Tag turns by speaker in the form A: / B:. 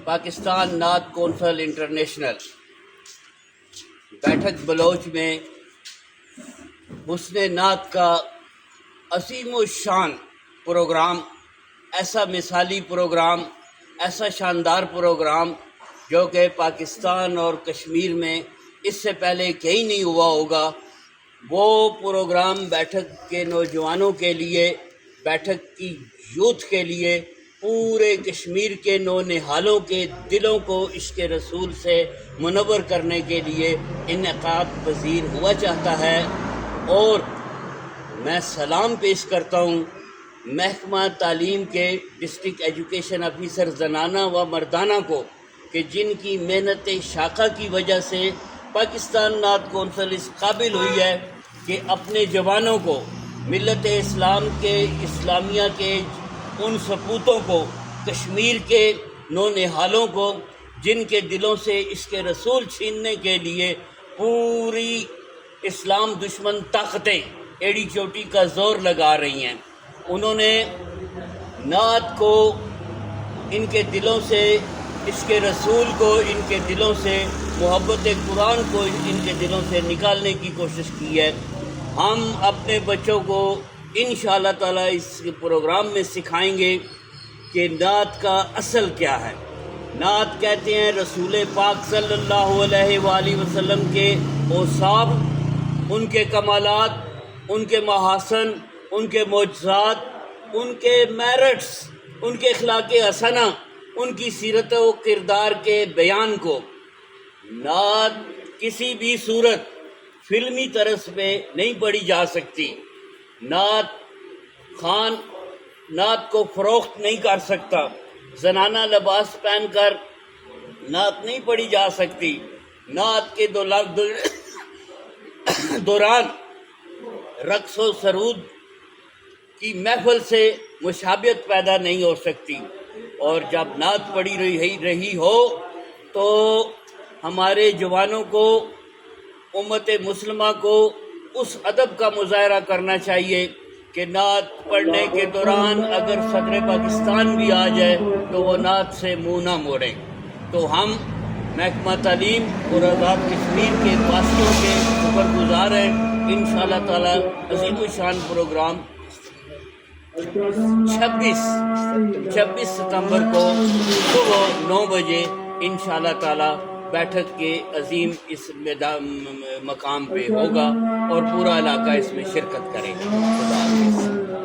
A: پاکستان نعت council international بیٹھک بلوچ میں حسن نعت کا عظیم الشان پروگرام، ایسا مثالی پروگرام، ایسا شاندار پروگرام جو کہ پاکستان اور کشمیر میں اس سے پہلے کہیں نہیں ہوا ہوگا، وہ پروگرام بیٹھک کے نوجوانوں کے لیے، بیٹھک کی یوتھ کے لیے، پورے کشمیر کے نونہالوں کے دلوں کو عشق رسول سے منور کرنے کے لیے انعقاد پذیر ہوا چاہتا ہے۔ اور میں سلام پیش کرتا ہوں محکمہ تعلیم کے ڈسٹرکٹ ایجوکیشن آفیسر زنانہ و مردانہ کو کہ جن کی محنت شاقہ کی وجہ سے پاکستان نعت کونسل اس قابل ہوئی ہے کہ اپنے جوانوں کو، ملت اسلام کے، اسلامیہ کے ان سپوتوں کو، کشمیر کے نونہالوں کو جن کے دلوں سے عشق رسول چھیننے کے لیے پوری اسلام دشمن طاقتیں ایڑی چوٹی کا زور لگا رہی ہیں، انہوں نے نعت کو ان کے دلوں سے، عشق رسول کو ان کے دلوں سے، محبت قرآن کو ان کے دلوں سے نکالنے کی کوشش کی ہے۔ ہم اپنے بچوں کو انشاءاللہ تعالیٰ اس پروگرام میں سکھائیں گے کہ نعت کا اصل کیا ہے۔ نعت کہتے ہیں رسول پاک صلی اللہ علیہ وآلہ وسلم کے اوصاف، ان کے کمالات، ان کے محاسن، ان کے معجزات، ان کے میرٹس، ان کے اخلاق حسنہ، ان کی سیرت و کردار کے بیان کو نعت کسی بھی صورت فلمی طرز پہ نہیں پڑھی جا سکتی۔ نعت خان نعت کو فروخت نہیں کر سکتا، زنانہ لباس پہن کر نعت نہیں پڑھی جا سکتی، نعت کے دوران رقص و سرود کی محفل سے مشابہت پیدا نہیں ہو سکتی، اور جب نعت پڑھی رہی ہو تو ہمارے جوانوں کو، امت مسلمہ کو اس ادب کا مظاہرہ کرنا چاہیے کہ نعت پڑھنے کے دوران اگر صدر پاکستان بھی آ جائے تو وہ نعت سے منہ نہ موڑیں۔ تو ہم محکمہ تعلیم اور آزاد کشمیر کے واسطوں کے شکر گزار ہیں۔ انشاءاللہ تعالیٰ عظیم الشان پروگرام 26 ستمبر کو صبح 9 بجے انشاءاللہ تعالیٰ بیٹھک کے عظیم اس مقام پہ ہوگا اور پورا علاقہ اس میں شرکت کرے گا۔ خدا حافظ۔